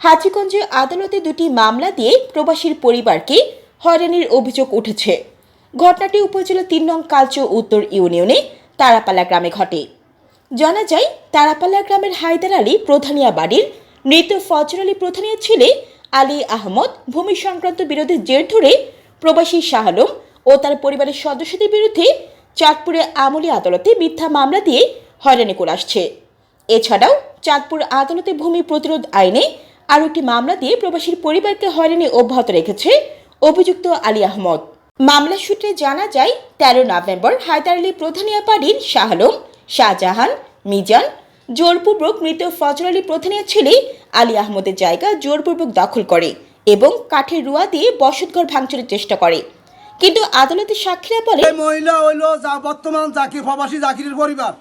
হাজীগঞ্জে আদালতে দুটি মামলা দিয়ে প্রবাসীর পরিবারকে হয়রানির অভিযোগ উঠেছে। ঘটনাটি উপজেলা ৩ নং কালচো উত্তর ইউনিয়নে তারাপালা গ্রামে ঘটে। জানা যায়, তারাপালা গ্রামের হায়দার আলী প্রধানিয়া বাড়ির মৃত ফজর আলী প্রধানিয়া ছেলে আলী আহমদ ভূমি সংক্রান্ত বিরোধের জের ধরে প্রবাসী শাহ আলম ও তার পরিবারের সদস্যদের বিরুদ্ধে চাঁদপুরে আমলি আদালতে মিথ্যা মামলা দিয়ে হয়রানি করে আসছে। এছাড়াও চাঁদপুর আদালতে ভূমি প্রতিরোধ আইনে আরও একটি মামলা দিয়ে প্রবাসীর পরিবারকে হয়রানি অব্যাহত রেখেছে অভিযুক্ত আলী আহমদ। মামলা সূত্রে জানা যায়, ১৩ নভেম্বর হায়দার আলী প্রধানিয়া বাড়ির শাহ আলম, শাহজাহান, মিজান জোরপূর্বক মৃত ফজর আলী প্রধানিয়া ছেলে আলী আহমদের জায়গা জোরপূর্বক দখল করে এবং কাঠের রুয়া দিয়ে বসতঘর ভাঙচুরের চেষ্টা করে। কিন্তু আদালতের সাক্ষীরা বলে, মহিলা হইল বর্তমান জাকির প্রবাসী জাকিরের পরিবার,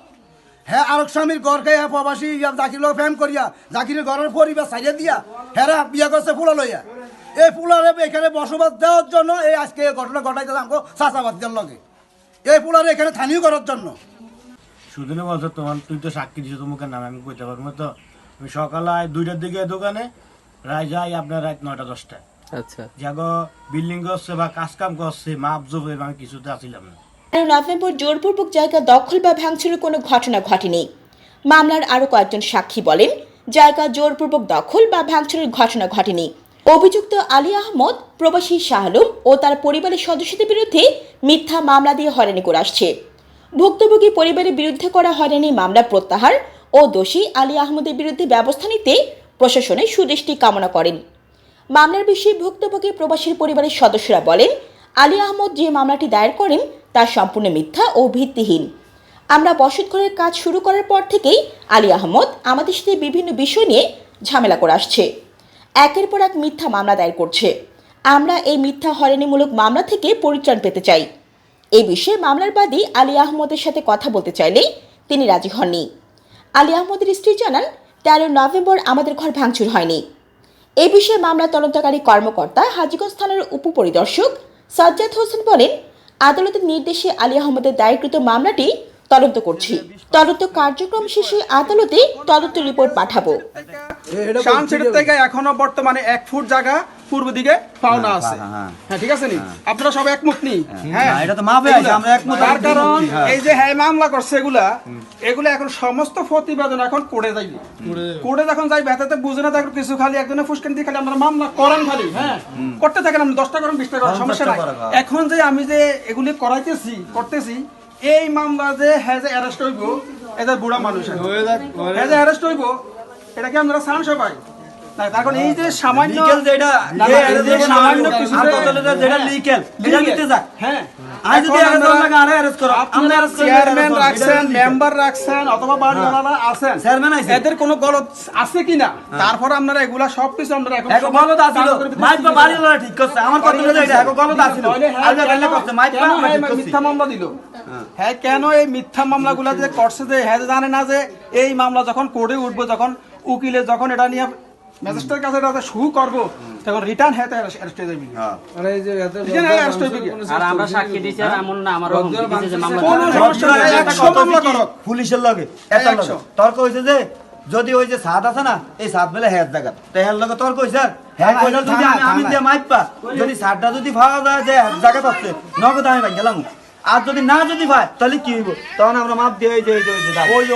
হ্যাঁ আরক স্বামীর ঘরকে হ্যাঁ প্রবাসী জাকির লোক ফ্যাম করিয়া জাকিরের ঘরের পরিবার সাইডে দিয়া হ্যাঁ বিয়া করছে ফুলা লইয়া। এই ফুলারে এখানে বসবাস দেওয়ার জন্য এই আজকে ঘটনা ঘটাইতে আমাকে চাষাবাদ দেওয়ার লগে এই ফুলারে এখানে স্থানীয় করার জন্য। সুদিনে বলছো তোমার, তুই তো সাক্ষী দিছো, তোমাকে নামে আমি কইতে পারবো তো। আমি সকালে 2টার দিকে দোকানে রায় যাই আপনার রাত 9টা 10টায়। আচ্ছা, যাগো বিল্ডিং করছে বা কাজ কাম করছে মাপ জোবে আমি কিছুতে আসিলাম না। ১৩ নভেম্বর জোরপূর্বক জায়গা দখল বা ভাঙচুরের কোনো ঘটনা ঘটেনি। মামলার আরও কয়েকজন সাক্ষী বলেন, জায়গা জোরপূর্বক দখল বা ভাঙচুরের ঘটনা ঘটেনি। অভিযুক্ত আলী আহমদ প্রবাসী শাহ আলম ও তার পরিবারের সদস্যদের বিরুদ্ধে মিথ্যা মামলা দিয়ে হয়রানি করে আসছে। ভুক্তভোগী পরিবারের বিরুদ্ধে করা হয়রানি মামলা প্রত্যাহার ও দোষী আলী আহমদের বিরুদ্ধে ব্যবস্থা নিতে প্রশাসনের সুদৃষ্টি কামনা করেন। মামলার বিষয়ে ভুক্তভোগী প্রবাসীর পরিবারের সদস্যরা বলেন, আলী আহমদ যে মামলাটি দায়ের করেন তা সম্পূর্ণ মিথ্যা ও ভিত্তিহীন। আমরা বসতঘরের কাজ শুরু করার পর থেকেই আলী আহমদ আমাদের সাথে বিভিন্ন বিষয় নিয়ে ঝামেলা করে আসছে, একের পর এক মিথ্যা মামলা দায়ের করছে। আমরা এই মিথ্যা হয়রানিমূলক মামলা থেকে পরিত্রাণ পেতে চাই। এই বিষয়ে মামলার বাদী আলী আহমদের সাথে কথা বলতে চাইলে তিনি রাজি হননি। আলী আহমদের স্ত্রী জানান, ১৩ নভেম্বর আমাদের ঘর ভাঙচুর হয়নি। এই বিষয়ে মামলা তদন্তকারী কর্মকর্তা হাজীগঞ্জ থানার উপপরিদর্শক সাজ্জাদ হোসেন বলেন, আদালতের নির্দেশে আলী আহমদের দায়েরকৃত মামলাটি তদন্ত করছি। তদন্ত কার্যক্রম শেষে আদালতে তদন্ত রিপোর্ট পাঠাবো। সানসেটের থেকে এখনো বর্তমানে 1 ফুট জায়গা পূর্ব দিকে পাওনা আছে। হ্যাঁ, ঠিক আছে নি? আপনারা সব একমত নি? হ্যাঁ, এটা তো মাপে আছে, আমরা একমত। তার কারণ এই যে হ্যাঁ মামলা করছে এগুলা এখন সমস্ত প্রতিবেদন এখন কোর্টে যাইবে। কোর্টে যখন যাইবে হাতে বুঝে না থাকবে কিছু, খালি একজনের ফুসকান দিয়ে খালি আমরা মামলা করেন খালি, হ্যাঁ করতে থাকেন, আমরা 10টা করেন 20টা করেন, সমস্যা নাই। এখন যে আমি যে এগুলি করতেছি এই মামলা যে হ্যাঁ যে অ্যারেস্ট হইব, এদের বুড়া মানুষ হ্যাঁ যে অ্যারেস্ট হইব, এটা কি আমরা চান সবাই? না, তার কারণ এই যে সামান্য যেটা সামান্য কিছু যেটা লিগ্যাল এটা নিতে যাক। হ্যাঁ, আজ যদি অ্যারেস্ট করো, আমরা চেয়ারম্যান রাখছেন, মেম্বার রাখছেন অথবা বাড়িওয়ালা আছেন, চেয়ারম্যান আছে, এদের কোনো গলত আছে কিনা, তারপর আপনারা এগুলা সবকিছু আমরা এখন গলত আছিল মাইপা বাড়িওয়ালা ঠিক করছে, আমার কথা হলো এটা গলত আছিল, আজ গালে করছে মাইপা মিথ্যা মামলা দিল। হ্যাঁ, কেন এই মিথ্যা মামলাগুলা যে করছে, যে হ্যাঁ জানে না যে এই মামলা যখন কোর্টে উঠবো, যখন উকিলে যখন এটা নিয়ে ম্যাজিস্ট্রেটের কাছে এটা শু করবো, তখন রিটার্ন হ্যাঁ অ্যারেস্ট হয়ে যাবে। আরে এই যে আর আমরা সাক্ষী দিছি, আর এমন না আমারও দিছে যে মামলা কোনো সমস্যা নাই, 100 মামলা করো পুলিশের লগে এত তর্ক হইছে যে যদি ওই যে সাদ আছে না, এই সাদ মেলে হেড জায়গা তো হেড লগে তর্ক হইছে। হ্যাঁ কইলো যদি আমি দিয়ে মাইপা যদি সাদটা যদি পাওয়া যায় যে জায়গা পাচ্ছে নগদ আমি ভাই গেলাম, আর যদি না যদি পায় তাহলে কি হইব, তখন আমরা মাপ দিয়ে ওই যে